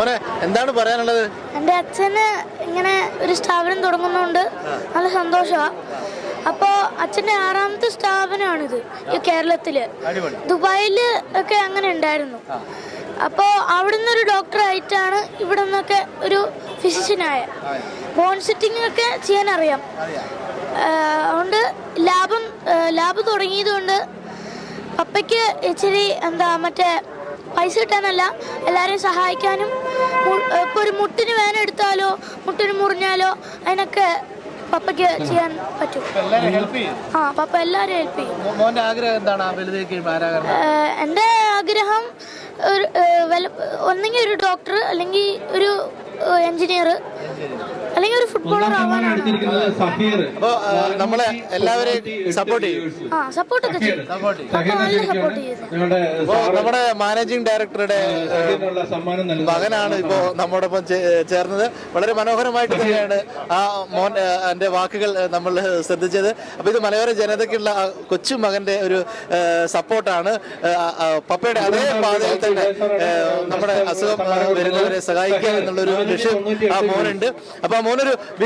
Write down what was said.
മോനെ എന്താണ് പറയാനുള്ളത്? എൻ്റെ അച്ഛന് ഇങ്ങനെ ഒരു സ്ഥാപനം തുടങ്ങുന്നതുകൊണ്ട് നല്ല സന്തോഷമാണ്. അപ്പോൾ അച്ഛൻ്റെ 6ാമത്തെ സ്ഥാപനമാണിത് ഈ കേരളത്തിൽ. ദുബായിൽ ഒക്കെ അങ്ങനെ ഉണ്ടായിരുന്നു. അപ്പോൾ അവിടെ നിന്നൊരു ഡോക്ടറായിട്ടാണ് ഇവിടെ നിന്നൊക്കെ ഒരു ഫിസിഷ്യനായ. ബോൺ സെറ്റിംഗ് ഒക്കെ ചെയ്യാൻ അറിയാം. അതുകൊണ്ട് ലാബ് തുടങ്ങിയത് കൊണ്ട് പപ്പയ്ക്ക് ഇച്ചിരി മറ്റേ പൈസ കിട്ടാനല്ല, എല്ലാവരെയും സഹായിക്കാനും. ഇപ്പോൾ ഒരു മുട്ടിന് വേദന എടുത്താലോ മുട്ടിന് മുറിഞ്ഞാലോ അതിനൊക്കെ പപ്പയ്ക്ക് ചെയ്യാൻ പറ്റും. പപ്പ എല്ലാവരും ഹെൽപ്പ് ചെയ്യും. എൻ്റെ ആഗ്രഹം ഒന്നെങ്കിൽ ഒരു ഡോക്ടർ, അല്ലെങ്കിൽ ഒരു എഞ്ചിനീയർ, അല്ലെങ്കിൽ ഒരു ഫുട്ബോളർ ആവാനാണ്. അപ്പോൾ നമ്മളെ എല്ലാവരെയും സപ്പോർട്ട് ചെയ്യും. സപ്പോർട്ടൊക്കെ ചെയ്യും. നല്ല സപ്പോർട്ട് ചെയ്യും. നമ്മുടെ മാനേജിംഗ് ഡയറക്ടറുടെ മകനാണ് ഇപ്പോൾ നമ്മോടൊപ്പം ചേർന്നത്. വളരെ മനോഹരമായിട്ട് തന്നെയാണ് ആ മോൻ എൻ്റെ വാക്കുകൾ നമ്മൾ ശ്രദ്ധിച്ചത്. അപ്പോൾ ഇത് മലയോര ജനതയ്ക്കുള്ള കൊച്ചു മകൻ്റെ ഒരു സപ്പോർട്ടാണ്. പപ്പയുടെ അതേ പാതയിൽ തന്നെ നമ്മുടെ അസുഖം വരുന്നവരെ സഹായിക്കുക എന്നുള്ളൊരു ലക്ഷ്യം ആ മോനുണ്ട്. അപ്പോൾ ആ മോനൊരു